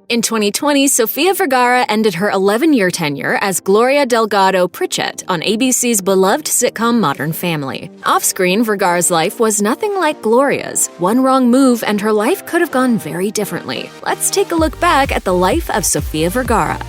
In 2020, Sofia Vergara ended her 11-year tenure as Gloria Delgado Pritchett on ABC's beloved sitcom Modern Family. Off-screen, Vergara's life was nothing like Gloria's. One wrong move and her life could have gone very differently. Let's take a look back at the life of Sofia Vergara.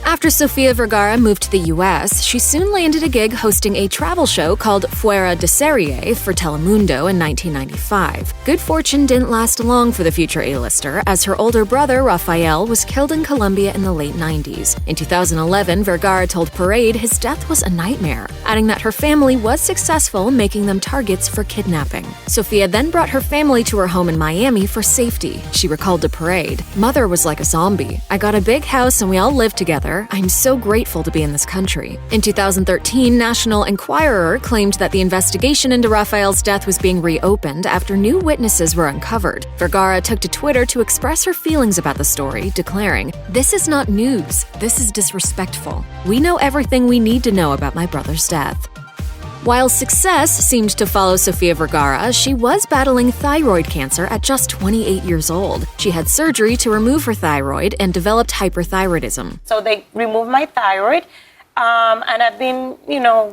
After Sofia Vergara moved to the US, she soon landed a gig hosting a travel show called Fuera de Serie for Telemundo in 1995. Good fortune didn't last long for the future A-lister, as her older brother, Rafael, was killed in Colombia in the late 90s. In 2011, Vergara told Parade his death was a nightmare, adding that her family was successful, making them targets for kidnapping. Sofia then brought her family to her home in Miami for safety. She recalled to Parade, "Mother was like a zombie. I got a big house and we all lived together. I'm so grateful to be in this country." In 2013, National Enquirer claimed that the investigation into Rafael's death was being reopened after new witnesses were uncovered. Vergara took to Twitter to express her feelings about the story, declaring, "This is not news. This is disrespectful. We know everything we need to know about my brother's death." While success seemed to follow Sofia Vergara, she was battling thyroid cancer at just 28 years old. She had surgery to remove her thyroid and developed hyperthyroidism. So they removed my thyroid, and I've been,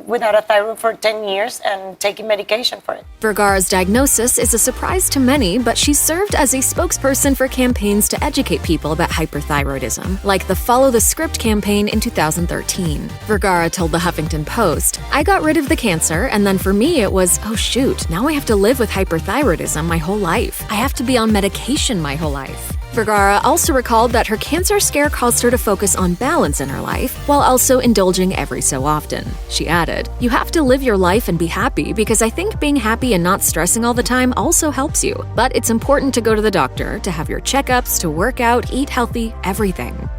without a thyroid for 10 years and taking medication for it. Vergara's diagnosis is a surprise to many, but she served as a spokesperson for campaigns to educate people about hyperthyroidism, like the Follow the Script campaign in 2013. Vergara told the Huffington Post, "I got rid of the cancer, and then for me it was, oh shoot, now I have to live with hyperthyroidism my whole life. I have to be on medication my whole life." Vergara also recalled that her cancer scare caused her to focus on balance in her life, while also indulging every so often. She added, "You have to live your life and be happy, because I think being happy and not stressing all the time also helps you. But it's important to go to the doctor, to have your checkups, to work out, eat healthy, everything."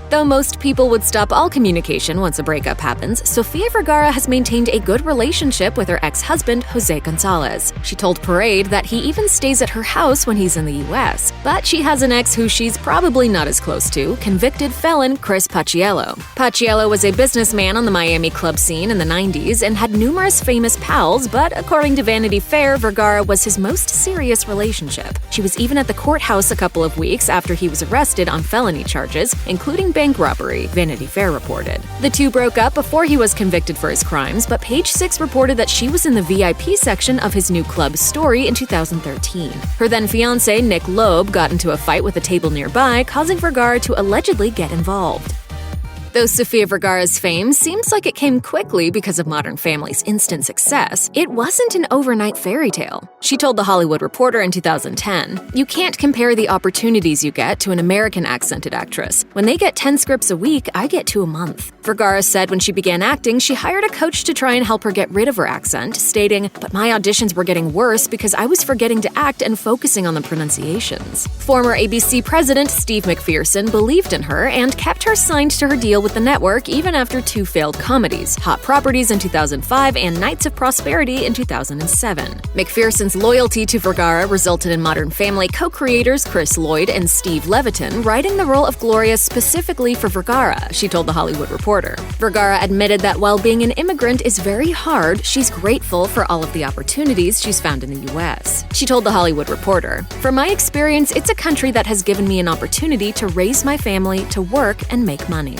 Though most people would stop all communication once a breakup happens, Sofia Vergara has maintained a good relationship with her ex-husband, Jose Gonzalez. She told Parade that he even stays at her house when he's in the US. But she has an ex who she's probably not as close to, convicted felon Chris Paciello. Paciello was a businessman on the Miami club scene in the 90s and had numerous famous pals, but according to Vanity Fair, Vergara was his most serious relationship. She was even at the courthouse a couple of weeks after he was arrested on felony charges, including bank robbery, Vanity Fair reported. The two broke up before he was convicted for his crimes, but Page Six reported that she was in the VIP section of his new club Story in 2013. Her then-fiancé, Nick Loeb, got into a fight with a table nearby, causing Vergara to allegedly get involved. Though Sofia Vergara's fame seems like it came quickly because of Modern Family's instant success, it wasn't an overnight fairy tale. She told The Hollywood Reporter in 2010, "You can't compare the opportunities you get to an American-accented actress. When they get 10 scripts a week, I get 2 a month." Vergara said when she began acting, she hired a coach to try and help her get rid of her accent, stating, "But my auditions were getting worse because I was forgetting to act and focusing on the pronunciations." Former ABC president Steve McPherson believed in her and kept her signed to her deal with the network even after 2 failed comedies, Hot Properties in 2005 and Nights of Prosperity in 2007. McPherson's loyalty to Vergara resulted in Modern Family co-creators Chris Lloyd and Steve Levitan writing the role of Gloria specifically for Vergara, she told The Hollywood Reporter. Vergara admitted that while being an immigrant is very hard, she's grateful for all of the opportunities she's found in the US. She told The Hollywood Reporter, "From my experience, it's a country that has given me an opportunity to raise my family, to work, and make money."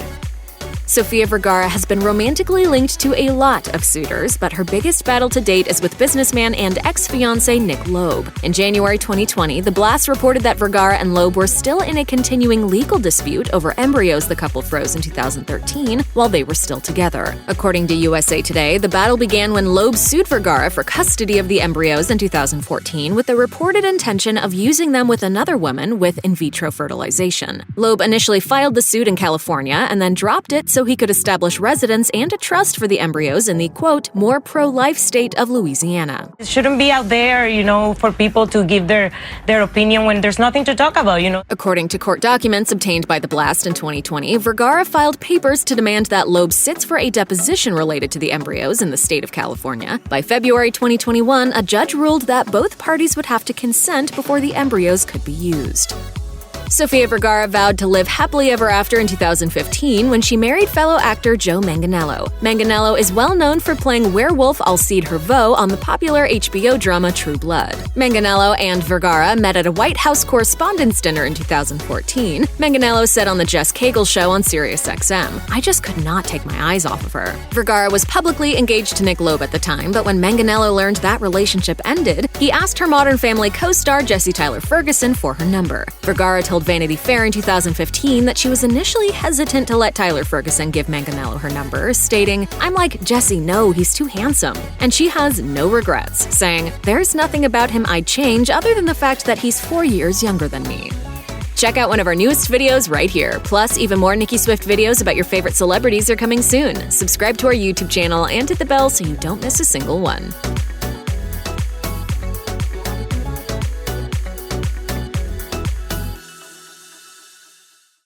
Sofia Vergara has been romantically linked to a lot of suitors, but her biggest battle to date is with businessman and ex-fiancé Nick Loeb. In January 2020, The Blast reported that Vergara and Loeb were still in a continuing legal dispute over embryos the couple froze in 2013 while they were still together. According to USA Today, the battle began when Loeb sued Vergara for custody of the embryos in 2014 with the reported intention of using them with another woman with in vitro fertilization. Loeb initially filed the suit in California and then dropped it so he could establish residence and a trust for the embryos in the, quote, more pro-life state of Louisiana. It shouldn't be out there, for people to give their opinion when there's nothing to talk about, According to court documents obtained by The Blast in 2020, Vergara filed papers to demand that Loeb sits for a deposition related to the embryos in the state of California. By February 2021, a judge ruled that both parties would have to consent before the embryos could be used. Sofia Vergara vowed to live happily ever after in 2015 when she married fellow actor Joe Manganiello. Manganiello is well known for playing werewolf Alcide Herveau on the popular HBO drama True Blood. Manganiello and Vergara met at a White House Correspondents' Dinner in 2014. Manganiello said on the Jess Cagle Show on SiriusXM, "I just could not take my eyes off of her." Vergara was publicly engaged to Nick Loeb at the time, but when Manganiello learned that relationship ended, he asked her Modern Family co-star Jessie Tyler Ferguson for her number. Vergara told Vanity Fair in 2015 that she was initially hesitant to let Tyler Ferguson give Manganiello her number, stating, "I'm like, Jessie, no, he's too handsome." And she has no regrets, saying, "There's nothing about him I'd change other than the fact that he's 4 years younger than me." Check out one of our newest videos right here. Plus, even more Nicki Swift videos about your favorite celebrities are coming soon. Subscribe to our YouTube channel and hit the bell so you don't miss a single one.